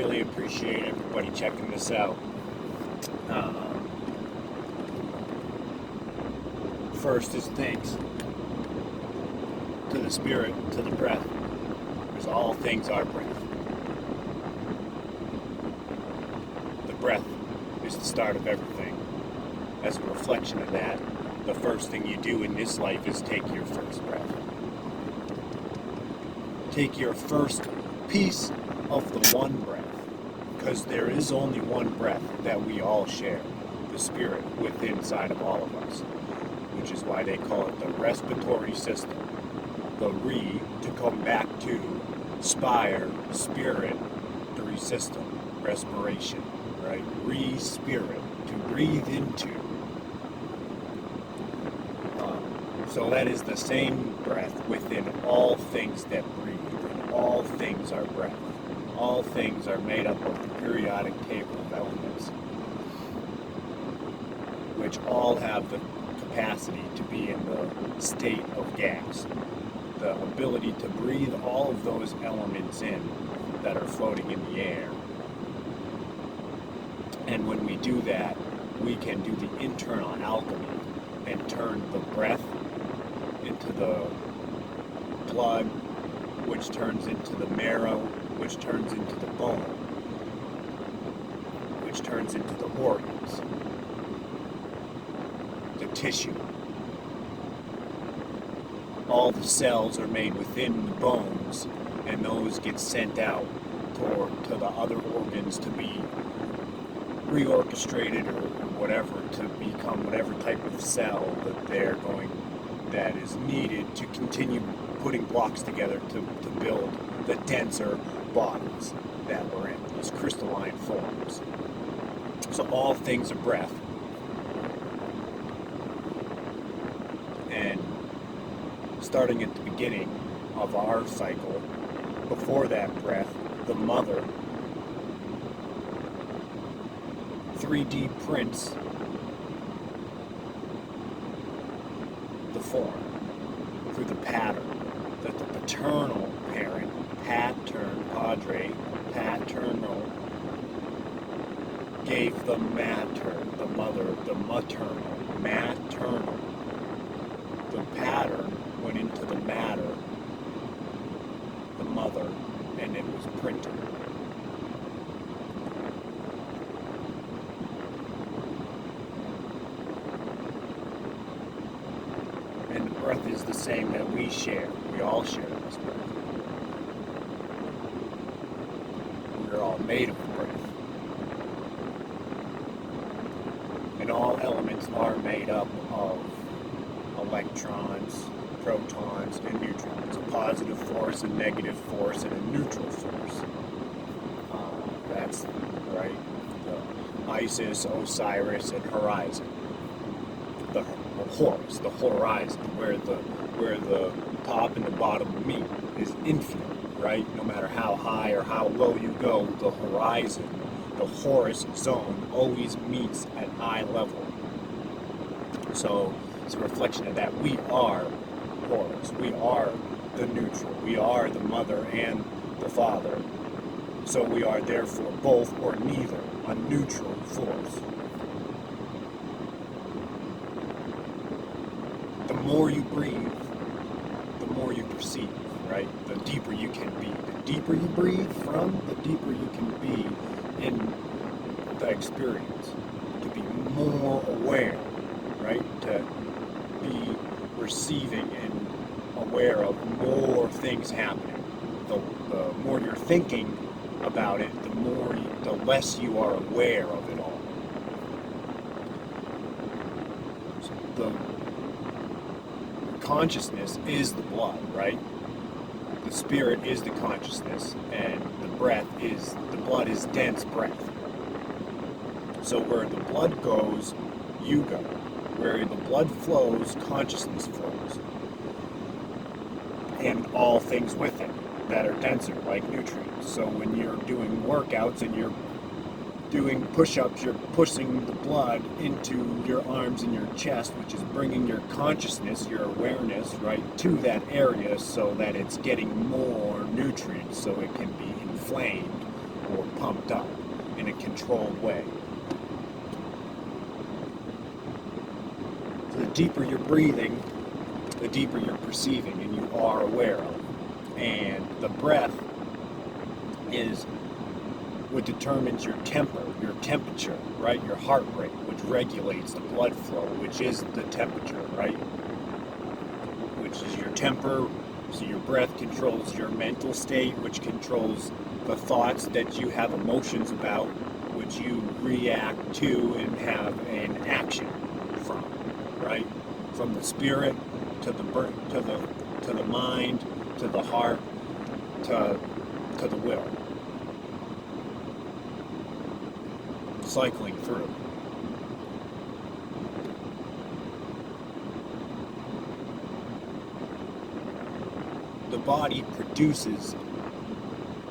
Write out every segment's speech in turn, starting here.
really appreciate everybody checking this out. First is thanks to the Spirit, to the breath, because all things are breath. The breath is the start of everything. As a reflection of that, the first thing you do in this life is take your first breath. Take your first piece of the one breath, because there is only one breath that we all share, the Spirit within inside of all of us, which is why they call it the respiratory system. The re, to come back to, spire, spirit, the system, respiration, right? Re-spirit, to breathe into. So that is the same breath within all things that breathe, and all things are breath. All things are made up of the periodic table of elements, which all have the capacity to be in the state of gas. The ability to breathe all of those elements in that are floating in the air. And when we do that, we can do the internal alchemy and turn the breath into the blood, which turns into the marrow, which turns into the bone, which turns into the organs, the tissue. All the cells are made within the bones, and those get sent out to the other organs to be reorchestrated or whatever, to become whatever type of cell that is needed to continue putting blocks together to build the denser bodies that we're in, these crystalline forms. So all things are breath. And starting at the beginning of our cycle, before that breath, the mother 3D prints the form through the pattern that the paternal parent, paternal, gave the mother, the maternal. The pattern went into the matter, the mother, and it was printed. And the breath is the same that we share. We all share this breath. We're all made of breath. And all elements are made up of electrons, protons, and neutrons. A positive force, a negative force, and a neutral force. That's right. The Isis, Osiris, and Horizon. The Horus, the horizon, where the top and the bottom meet, is infinite, right? No matter how high or how low you go, the horizon, the Horus zone, always meets at eye level. So it's a reflection of that. We are Horus. We are the neutral. We are the mother and the father. So we are therefore both or neither, a neutral force. The more you breathe, the more you perceive, right? The deeper you can be. The deeper you breathe from, the deeper you can be in the experience. To be more aware, right? To be receiving and aware of more things happening. The more you're thinking about it, the less you are aware of it all. So the consciousness is the blood, right? The spirit is the consciousness, and the blood is dense breath. So where the blood goes, you go. Where the blood flows, consciousness flows. And all things with it that are denser, like nutrients. So when you're doing workouts and you're doing push-ups, you're pushing the blood into your arms and your chest, which is bringing your consciousness, your awareness, right, to that area so that it's getting more nutrients so it can be inflamed or pumped up in a controlled way. So the deeper you're breathing, the deeper you're perceiving and you are aware of. And the breath is what determines your temperature, right? Your heart rate, which regulates the blood flow, which is the temperature, right? Which is your temper. So your breath controls your mental state, which controls the thoughts that you have emotions about, which you react to and have an action from, right? From the spirit to the mind, to the heart, to the will. Cycling through. The body produces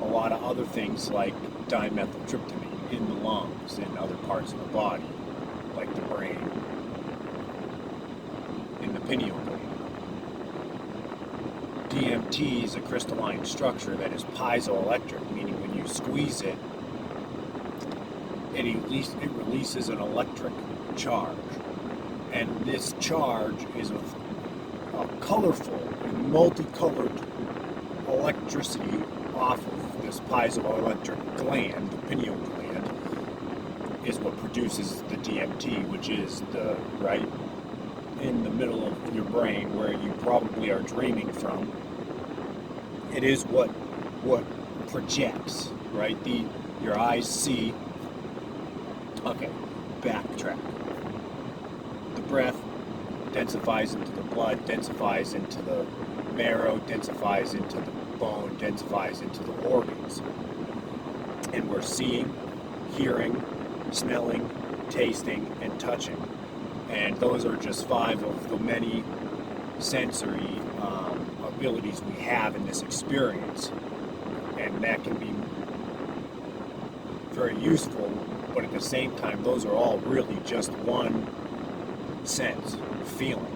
a lot of other things like dimethyltryptamine in the lungs and other parts of the body, like the brain, in the pineal gland. DMT is a crystalline structure that is piezoelectric, meaning when you squeeze it, it releases an electric charge. And this charge is a colorful and multicolored electricity off of this piezoelectric gland, the pineal gland, is what produces the DMT, which is right in the middle of your brain where you probably are dreaming from. It is what projects, right? Your eyes see. Okay, backtrack. The breath densifies into the blood, densifies into the marrow, densifies into the bone, densifies into the organs. And we're seeing, hearing, smelling, tasting, and touching. And those are just 5 of the many sensory abilities we have in this experience. And that can be very useful, but at the same time, those are all really just one sense, feeling.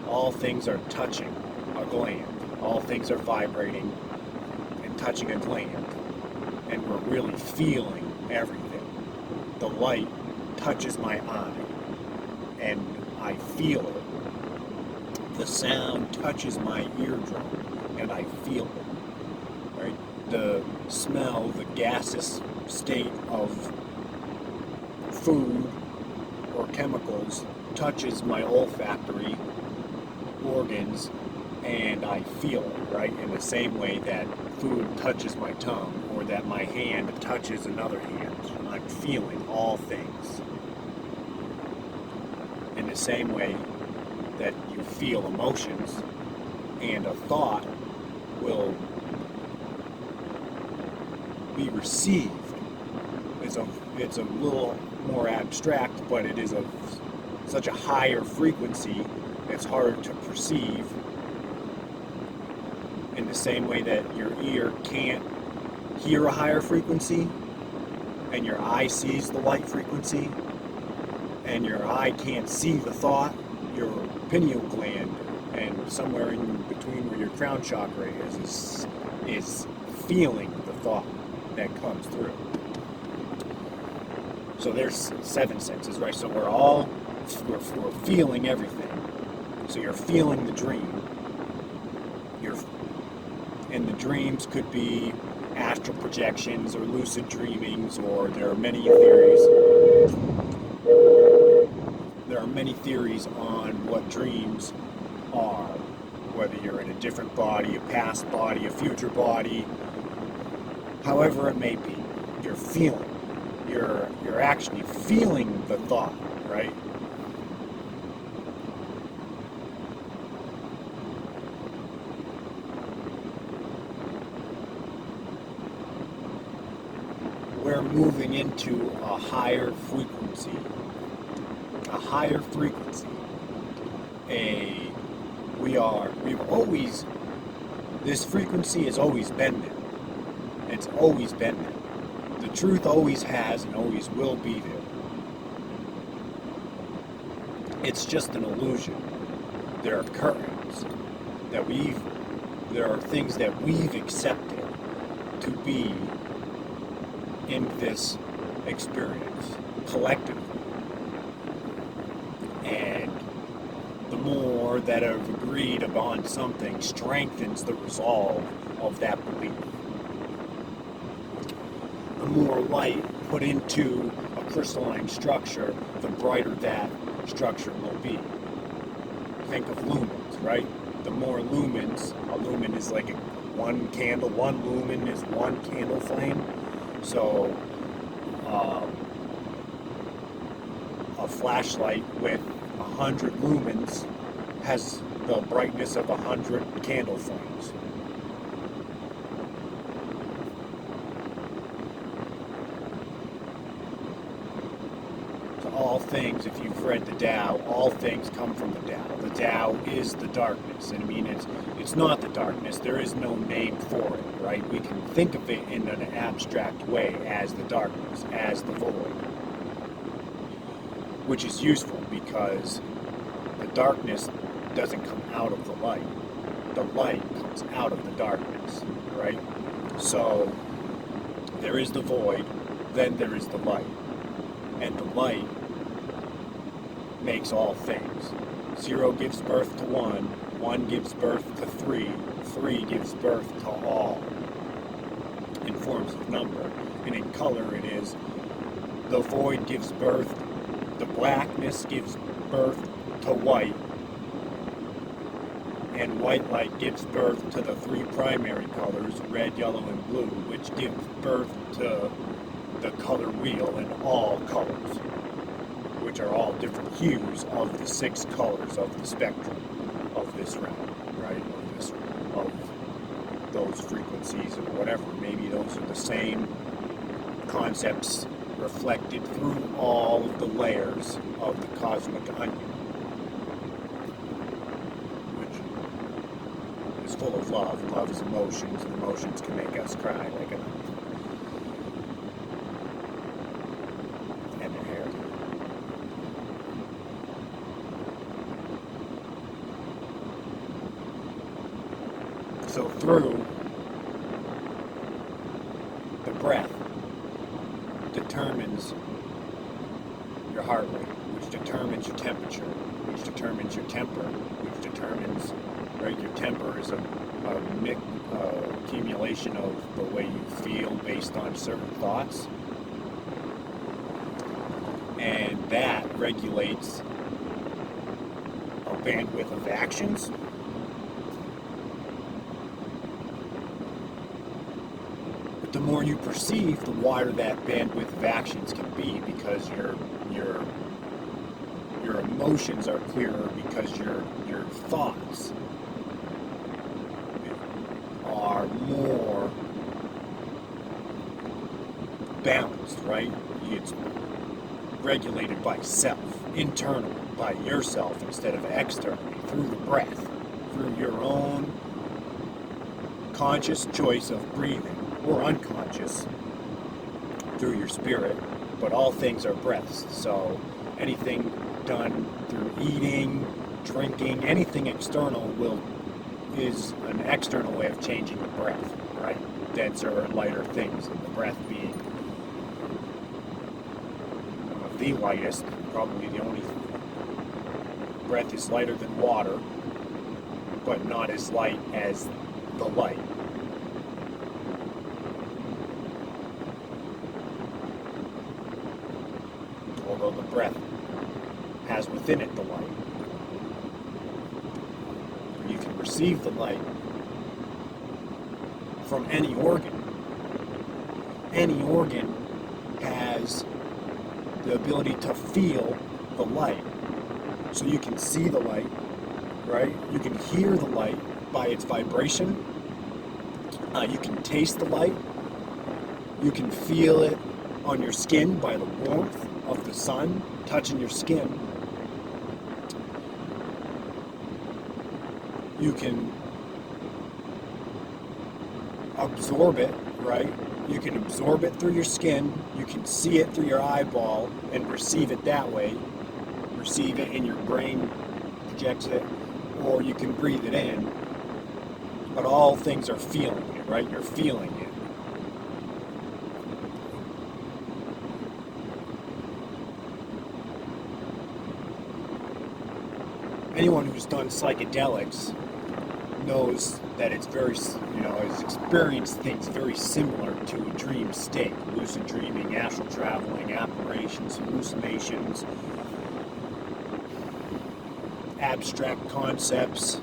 All things are touching a gland. All things are vibrating and touching a gland. And we're really feeling everything. The light touches my eye, and I feel it. The sound touches my eardrum, and I feel it. Right? The smell, the gaseous state of food or chemicals touches my olfactory organs, and I feel it, right? In the same way that food touches my tongue, or that my hand touches another hand. I'm feeling all things. In the same way that you feel emotions, and a thought will be received. It's a little more abstract, but it is of such a higher frequency, it's harder to perceive. In the same way that your ear can't hear a higher frequency, and your eye sees the light frequency, and your eye can't see the thought, your pineal gland, and somewhere in between where your crown chakra is feeling the thought that comes through. So there's 7 senses, right? So we're feeling everything. So you're feeling the dream. And the dreams could be astral projections or lucid dreamings, or there are many theories. There are many theories on what dreams are, whether you're in a different body, a past body, a future body, however it may be. You're feeling. You're actually feeling the thought, right? We're moving into a higher frequency. A higher frequency. This frequency has always been there. It's always been there. The truth always has and always will be there. It's just an illusion. There are curtains that there are things that we've accepted to be in this experience collectively. And the more that have agreed upon something strengthens the resolve of that belief. The more light put into a crystalline structure, the brighter that structure will be. Think of lumens, right? The more lumens, a lumen is like one candle, one lumen is one candle flame. So a flashlight with 100 lumens has the brightness of 100 candle flames. So all things, if you've read the Tao, all things come from the Tao. The Tao is the darkness. And I mean, it's not the darkness. There is no name for it, right? We can think of it in an abstract way as the darkness, as the void. Which is useful because the darkness doesn't come out of the light. The light comes out of the darkness, right? So there is the void, then there is the light. And the light makes all things. 0 gives birth to 1, 1 gives birth to 3, 3 gives birth to all in forms of number. And in color it is the void gives birth, the blackness gives birth to white, and white light gives birth to the 3 primary colors, red, yellow, and blue, which gives birth to the color wheel in all colors, which are all different hues of the 6 colors of the spectrum of this realm, right? Of those frequencies or whatever. Maybe those are the same concepts reflected through all of the layers of the cosmic onion, which is full of love. Love is emotions, and emotions can make us cry like an onion. And their hair. So through the breath determines your heart rate, which determines your temperature, which determines your temper, which determines, right, your temper is a accumulation of the way you feel based on certain thoughts. And that regulates a bandwidth of actions. The more you perceive, the wider that bandwidth of actions can be, because your emotions are clearer, because your thoughts are more balanced, right? It's regulated by self, internal, by yourself instead of externally, through the breath, through your own conscious choice of breathing, or unconscious through your spirit, but all things are breaths. So anything done through eating, drinking, anything external is an external way of changing the breath, right? Denser and lighter things, and the breath being the lightest, probably the only breath is lighter than water, but not as light as the light. Although the breath has within it the light. You can receive the light from any organ. Any organ has the ability to feel the light. So you can see the light, right? You can hear the light by its vibration. You can taste the light. You can feel it on your skin by the warmth of the sun touching your skin. You can absorb it, right? You can absorb it through your skin. You can see it through your eyeball and receive it that way. Receive it in your brain, projects it, or you can breathe it in. But all things are feeling it, right? You're feeling it. anyone who's done psychedelics knows that it's very, has experienced things very similar to a dream state. Lucid dreaming, astral traveling, apparitions, hallucinations, abstract concepts.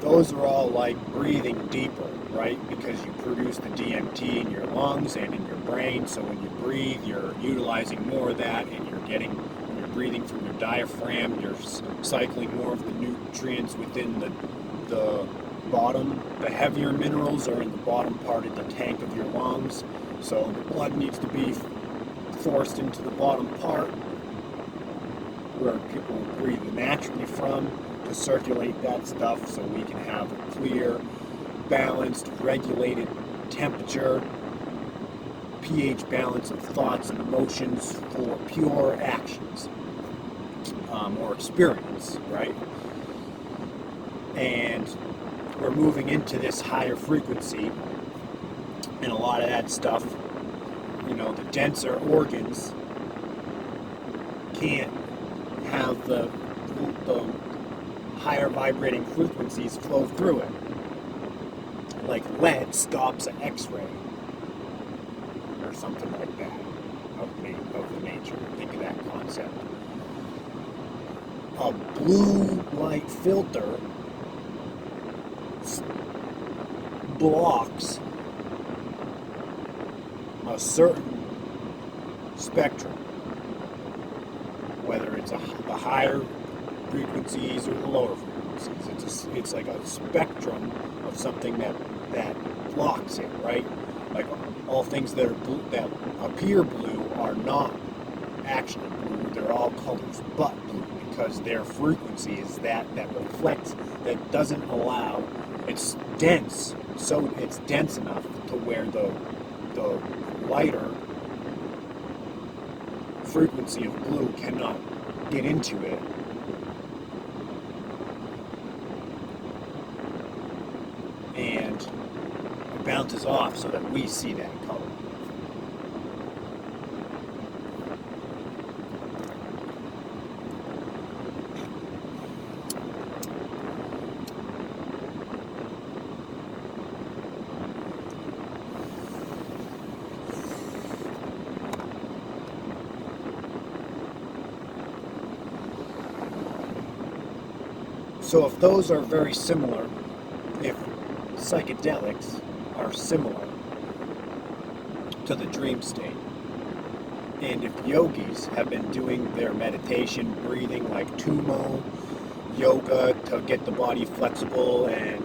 Those are all like breathing deeper, right? Because you produce the DMT in your lungs and in your brain. So when you breathe, you're utilizing more of that, and when you're breathing from your diaphragm, you're cycling more of the nutrients within the bottom. The heavier minerals are in the bottom part of the tank of your lungs. So the blood needs to be forced into the bottom part where people breathe naturally from, to circulate that stuff so we can have a clear, balanced, regulated temperature, pH balance of thoughts and emotions for pure actions or experience, right? And we're moving into this higher frequency, and a lot of that stuff, the denser organs can't have the higher vibrating frequencies flow through it. Like lead stops an X-ray or something like that of the nature. Think of that concept. A blue light filter blocks a certain spectrum, whether it's the higher frequencies or the lower frequencies. It's like a spectrum of something that blocks it, right? Like all things that appear blue are not actually blue. They're all colors but blue, because their frequency is that reflects, that doesn't allow. It's dense, so it's dense enough to where the lighter frequency of blue cannot get into it. And it bounces off so that we see that color. So if those are very similar, if psychedelics are similar to the dream state, and if yogis have been doing their meditation, breathing like Tumo yoga to get the body flexible and